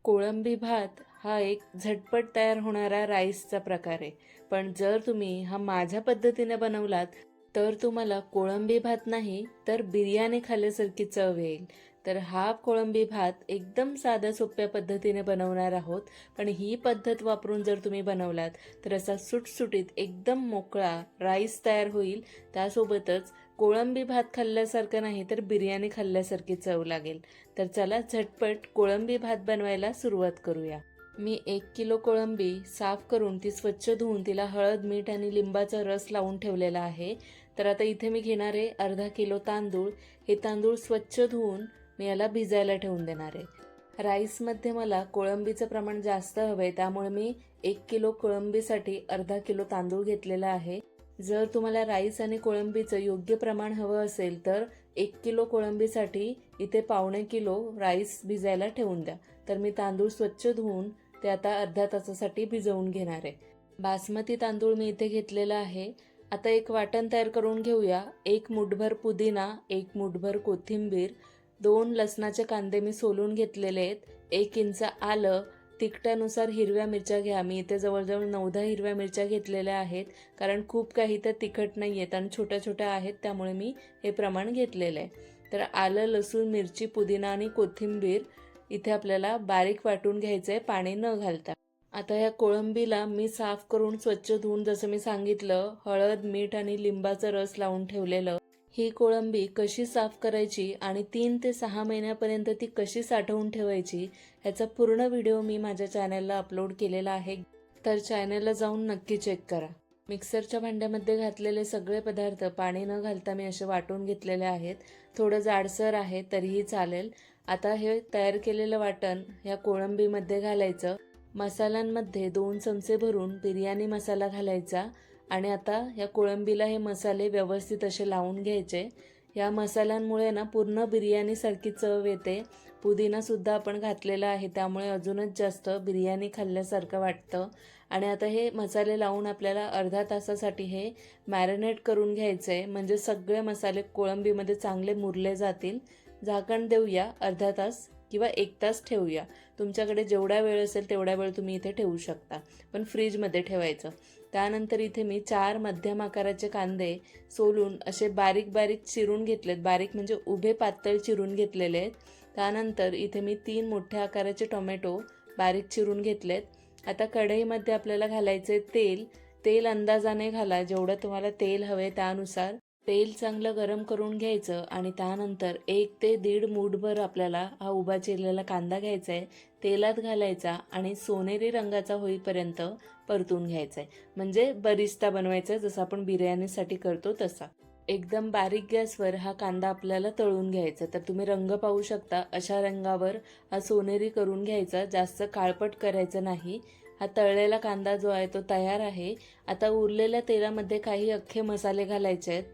कोळंबी भात हा एक झटपट तयार होणारा राईसचा प्रकार आहे. पण जर तुम्ही हा माझ्या पद्धतीने बनवलात तर तुम्हाला कोळंबी भात नाही तर बिर्याणी खाल्ल्यासारखी चव येईल. तर हा कोळंबी भात एकदम साध्या सोप्या पद्धतीने बनवणार आहोत. पण ही पद्धत वापरून जर तुम्ही बनवलात तर असा सुटसुटीत एकदम मोकळा राईस तयार होईल. त्यासोबतच कोळंबी भात खाल्ल्यासारखं नाही तर बिर्याणी खाल्ल्यासारखी चव लागेल. तर चला झटपट कोळंबी भात बनवायला सुरुवात करूया. मी 1 किलो कोळंबी साफ करून ती स्वच्छ धुवून तिला हळद, मीठ आणि लिंबाचा रस लावून ठेवलेला आहे. तर आता इथे मी घेणार आहे अर्धा किलो तांदूळ. हे तांदूळ स्वच्छ धुवून मी याला भिजायला ठेवून देणार आहे. राईसमध्ये मला कोळंबीचं प्रमाण जास्त हवंय, त्यामुळे मी 1 किलो कोळंबीसाठी अर्धा किलो तांदूळ घेतलेला आहे. जर तुम्हाला राईस आणि कोळंबीचं योग्य प्रमाण हवं असेल तर 1 किलो कोळंबीसाठी इथे 1.25 किलो राईस भिजायला ठेवून द्या. तर मी तांदूळ स्वच्छ धुवून ते आता अर्ध्या तासासाठी भिजवून घेणार आहे. बासमती तांदूळ मी इथे घेतलेला आहे. आता एक वाटण तयार करून घेऊया. 1 मुठभर पुदिना, 1 मुठभर कोथिंबीर, 2 लसणाचे कांदे मी सोलून घेतलेले आहेत, 1 इंच आलं, तिखटानुसार हिरव्या मिरच्या घ्या. मी इथे जवळजवळ 9-10 हिरव्या मिरच्या घेतलेल्या आहेत, कारण खूप काही तर तिखट नाही आहेत आणि छोट्या छोट्या आहेत, त्यामुळे मी हे प्रमाण घेतलेलं आहे. तर आलं, लसूण, मिरची, पुदिना आणि कोथिंबीर इथे आपल्याला बारीक वाटून घ्यायचं आहे, पाणी न घालता. आता या कोळंबीला मी साफ करून स्वच्छ धुवून जसं मी सांगितलं हळद, मीठ आणि लिंबाचा रस लावून ठेवलेलं. ही कोळंबी कशी साफ करायची आणि 3 ते 6 महिन्यापर्यंत ती कशी साठवून ठेवायची ह्याचा पूर्ण व्हिडिओ मी माझ्या चॅनलला अपलोड केलेला आहे. तर चॅनलला जाऊन नक्की चेक करा. मिक्सरच्या भांड्यामध्ये घातलेले सगळे पदार्थ पाणी न घालता मी असे वाटून घेतलेले आहेत. थोडं जाडसर आहे तरीही चालेल. आता हे तयार केलेलं वाटण या कोळंबीमध्ये घालायचं. मसाल्यांमध्ये 2 चमचे भरून बिर्याणी मसाला घालायचा आणि आता या कोळंबीला हे मसाले व्यवस्थित असे लावून घ्यायचे. या मसाल्यांमुळे ना पूर्ण बिर्याणीसारखी चव येते. पुदिनासुद्धा आपण घातलेला आहे, त्यामुळे अजूनच जास्त बिर्याणी खाल्ल्यासारखं वाटतं. आणि आता हे मसाले लावून आपल्याला अर्ध्या तासासाठी हे मॅरिनेट करून घ्यायचे, म्हणजे सगळे मसाले कोळंबीमध्ये चांगले मुरले जातील. झाकण देऊया, अर्धा तास किंवा 1 तास ठेवूया. तुमच्याकडे जेवढा वेळ असेल तेवढा वेळ तुम्ही इथे ठेवू शकता, पण फ्रीजमध्ये ठेवायचं. त्यानंतर इथे मी 4 मध्यम आकाराचे कांदे सोलून असे बारीक बारीक चिरून घेतलेत. बारीक म्हणजे उभे पातळ चिरून घेतलेले आहेत. त्यानंतर इथे मी 3 मोठ्या आकाराचे टोमॅटो बारीक चिरून घेतलेत. आता कढईमध्ये आपल्याला घालायचे तेल. तेल अंदाजाने घाला, जेवढं तुम्हाला तेल हवे त्यानुसार. तेल चांगलं गरम करून घ्यायचं आणि त्यानंतर 1 ते 1.5 मूठभर आपल्याला हा उभा चिरलेला कांदा घ्यायचा आहे, तेलात घालायचा आणि सोनेरी रंगाचा होईपर्यंत परतून घ्यायचा आहे. म्हणजे बरिस्ता बनवायचा, जसं आपण बिर्याणीसाठी करतो तसा. एकदम बारीक गॅसवर हा कांदा आपल्याला तळून घ्यायचा. तर तुम्ही रंग पाहू शकता, अशा रंगावर हा सोनेरी करून घ्यायचा, जास्त काळपट करायचं नाही. हा तळलेला कांदा जो आहे तो तयार आहे. आता उरलेल्या तेलामध्ये काही अख्खे मसाले घालायचे आहेत.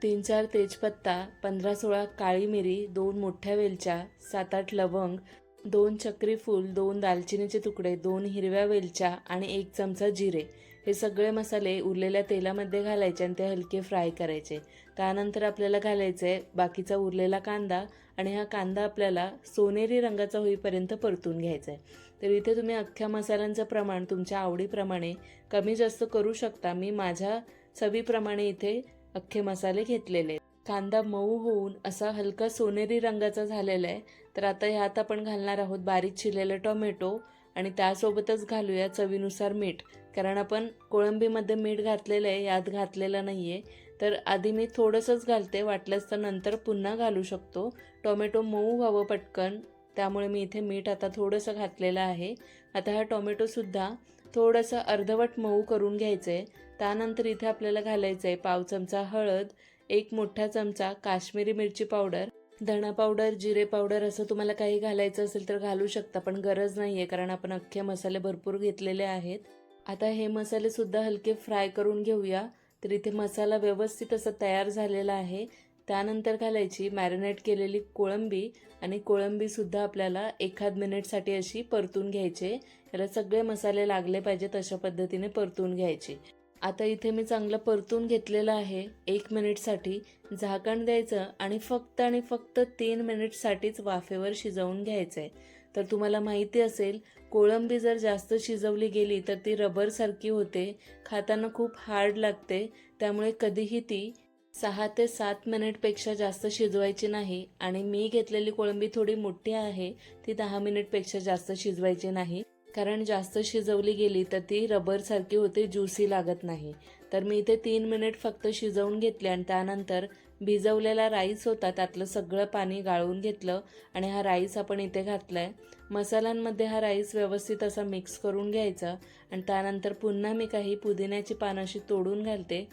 3-4 तेजपत्ता, 15-16 काळी मिरी, 2 मोठ्या वेलच्या, 7-8 लवंग, 2 चक्री फूल, 2 दालचिनीचे तुकडे, 2 हिरव्या वेलच्या आणि 1 चमचा जिरे. हे सगळे मसाले उरलेल्या तेलामध्ये घालायचे आणि ते हलके फ्राय करायचे. त्यानंतर आपल्याला घालायचे बाकीचा उरलेला कांदा आणि हा कांदा आपल्याला सोनेरी रंगाचा होईपर्यंत परतून घ्यायचा आहे. तर इथे तुम्ही अख्ख्या मसाल्यांचं प्रमाण तुमच्या आवडीप्रमाणे कमी जास्त करू शकता. मी माझ्या चवीप्रमाणे इथे अख्खे मसाले घेतलेले. कांदा मऊ होऊन असा हलका सोनेरी रंगाचा झालेला आहे. तर आता ह्यात आपण घालणार आहोत बारीक चिरलेले टोमॅटो आणि त्यासोबतच घालूया चवीनुसार मीठ, कारण आपण कोळंबीमध्ये मीठ घातलेलं आहे, यात घातलेलं नाही आहे. तर आधी मी थोडंसंच घालते, वाटलंच तर नंतर पुन्हा घालू शकतो. टोमॅटो मऊ व्हावं पटकन, त्यामुळे मी इथे मीठ आता थोडंसं घातलेलं आहे. आता हा टोमॅटोसुद्धा थोडंसं अर्धवट मऊ करून घ्यायचं आहे. त्यानंतर इथे आपल्याला घालायचं आहे पाव चमचा हळद, 1 मोठा चमचा काश्मीरी मिरची पावडर, धणा पावडर, जिरे पावडर असं तुम्हाला काही घालायचं असेल तर घालू शकता, पण गरज नाही आहे कारण आपण अख्खे मसाले भरपूर घेतलेले आहेत. आता हे मसाले सुद्धा हलके फ्राय करून घेऊया. तर इथे मसाला व्यवस्थित असा तयार झालेला आहे. त्यानंतर घालायची मॅरिनेट केलेली कोळंबी आणि कोळंबीसुद्धा आपल्याला 1 मिनिटसाठी अशी परतून घ्यायचे. याला सगळे मसाले लागले पाहिजेत अशा पद्धतीने परतून घ्यायचे. आता इथे मी चांगलं परतून घेतलेलं आहे. 1 मिनिटसाठी झाकण द्यायचं आणि फक्त 3 मिनिटसाठीच वाफेवर शिजवून घ्यायचं आहे. तर तुम्हाला माहिती असेल कोळंबी जर जास्त शिजवली गेली तर ती रबरसारखी होते, खाताना खूप हार्ड लागते. त्यामुळे कधीही ती 6 ते 7 मिनिटपेक्षा जास्त शिजवायची नाही आणि मी घेतलेली कोळंबी थोडी मोठी आहे, ती 10 मिनिटपेक्षा जास्त शिजवायची नाही. कारण जास्त शिजवली गेली तर ती रबरसारखी होते, ज्युसी लागत नाही. तर मी इथे 3 मिनिट फक्त शिजवून घेतले आणि त्यानंतर भिजवलेला राईस होता त्यातलं सगळं पाणी गाळून घेतलं आणि हा राईस आपण इथे घातलाय. मसाल्यांमध्ये हा राईस व्यवस्थित असा मिक्स करून घ्यायचा आणि त्यानंतर पुन्हा मी काही पुदिन्याची पानं अशी तोडून घालते.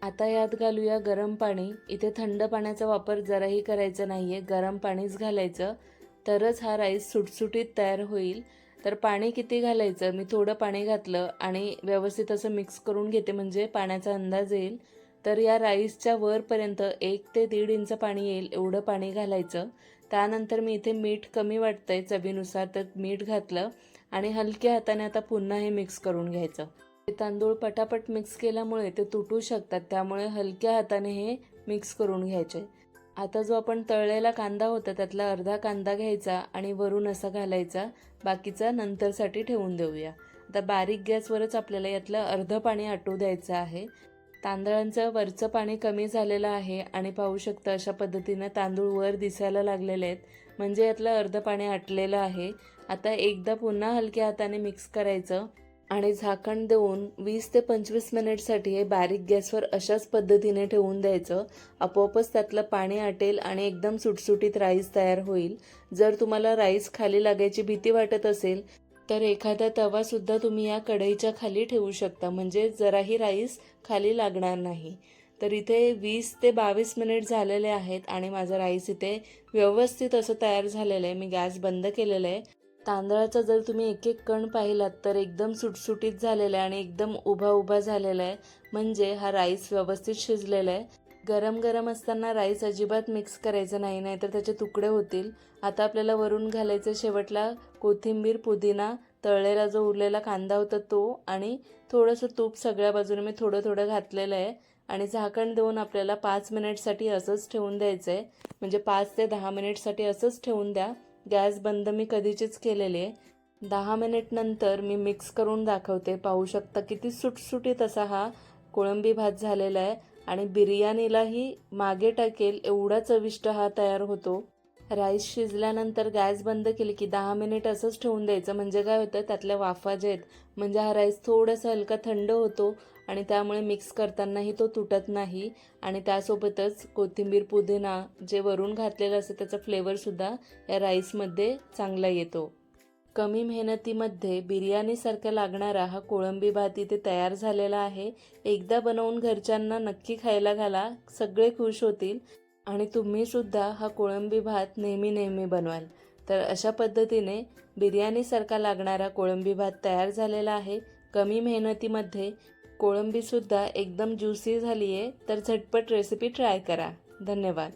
आता यात घालूया गरम पाणी. इथे थंड पाण्याचा वापर जराही करायचा नाहीये, गरम पाणीच घालायचं, तरच हा राईस सुटसुटीत तयार होईल. तर पाणी किती घालायचं, मी थोडं पाणी घातलं आणि व्यवस्थित असं मिक्स करून घेते म्हणजे पाण्याचा अंदाज येईल. तर या राईसच्या वरपर्यंत 1 ते 1.5 इंच पाणी येईल एवढं पाणी घालायचं. त्यानंतर मी इथे मीठ कमी वाटतंय चवीनुसार तर मीठ घातलं आणि हलक्या हाताने आता पुन्हा हे मिक्स करून घ्यायचं. हे तांदूळ पटापट मिक्स केल्यामुळे ते तुटू शकतात, त्यामुळे हलक्या हाताने हे मिक्स करून घ्यायचे. आता जो आपण तळलेला कांदा होता त्यातला अर्धा कांदा घ्यायचा आणि वरून असा घालायचा, बाकीचा नंतरसाठी ठेवून देऊया. आता बारीक गॅसवरच आपल्याला यातलं अर्धं पाणी आटू द्यायचं आहे. तांदळांचं वरचं पाणी कमी झालेलं आहे आणि पाहू शकता अशा पद्धतीनं तांदूळ वर दिसायला लागलेले आहेत, म्हणजे यातलं अर्धं पाणी आटलेलं आहे. आता एकदा पुन्हा हलक्या हाताने मिक्स करायचं आणि झाकण देऊन 20 ते 25 मिनिटसाठी हे बारीक गॅसवर अशाच पद्धतीने ठेवून द्यायचं. आपोआपच त्यातलं पाणी आटेल आणि एकदम सुटसुटीत राईस तयार होईल. जर तुम्हाला राईस खाली लागायची भीती वाटत असेल तर एखादा तवासुद्धा तुम्ही या कढईच्या खाली ठेवू शकता, म्हणजे जराही राईस खाली लागणार नाही. तर इथे 20 ते 22 मिनिट झालेले आहेत आणि माझं राईस इथे व्यवस्थित असं तयार झालेलं आहे. मी गॅस बंद केलेला आहे. तांदळाचा जर तुम्ही एक एक कण पाहिलात तर एकदम सुटसुटीत झालेला आहे आणि एकदम उभा उभा झालेला आहे, म्हणजे हा राईस व्यवस्थित शिजलेला आहे. गरम गरम असताना राईस अजिबात मिक्स करायचं नाही, नाहीतर त्याचे तुकडे होतील. आता आपल्याला वरून घालायचं शेवटला कोथिंबीर, पुदिना, तळलेला जो उरलेला कांदा होता तो आणि थोडंसं तूप सगळ्या बाजूने मी थोडं थोडं घातलेलं आहे आणि झाकण देऊन आपल्याला 5 मिनिटसाठी असंच ठेवून द्यायचं आहे. म्हणजे 5 ते 10 मिनिटसाठी असंच ठेवून द्या. गॅस बंद मी कधीचीच केलेली आहे. 10 मिनिट नंतर मी मिक्स करून दाखवते. पाहू शकता किती सुटसुटीत असा हा कोळंबी भात झालेला आहे आणि बिर्याणीलाही मागे टाकेल एवढा चविष्ट हा तयार होतो. राईस शिजल्यानंतर गॅस बंद केली की 10 मिनिट असंच ठेवून द्यायचं, म्हणजे काय होतं त्यातल्या वाफा जे आहेत, म्हणजे हा राईस थोडासा हलका थंड होतो आणि त्यामुळे मिक्स करतानाही तो तुटत नाही आणि त्यासोबतच कोथिंबीर, पुदिना जे वरून घातलेलं असतं त्याचा फ्लेवरसुद्धा या राईसमध्ये चांगला येतो. कमी मेहनतीमध्ये बिर्याणीसारखा लागणारा हा कोळंबी भात इथे तयार झालेला आहे. एकदा बनवून घरच्यांना नक्की खायला घाला, सगळे खुश होतील आणि तुम्हीसुद्धा हा कोळंबी भात नेहमी नेहमी बनवाल. तर अशा पद्धतीने बिर्याणीसारखा लागणारा कोळंबी भात तयार झालेला आहे. कमी मेहनतीमध्ये कोळंबीसुद्धा एकदम ज्युसी झाली आहे. तर झटपट रेसिपी ट्राय करा. धन्यवाद.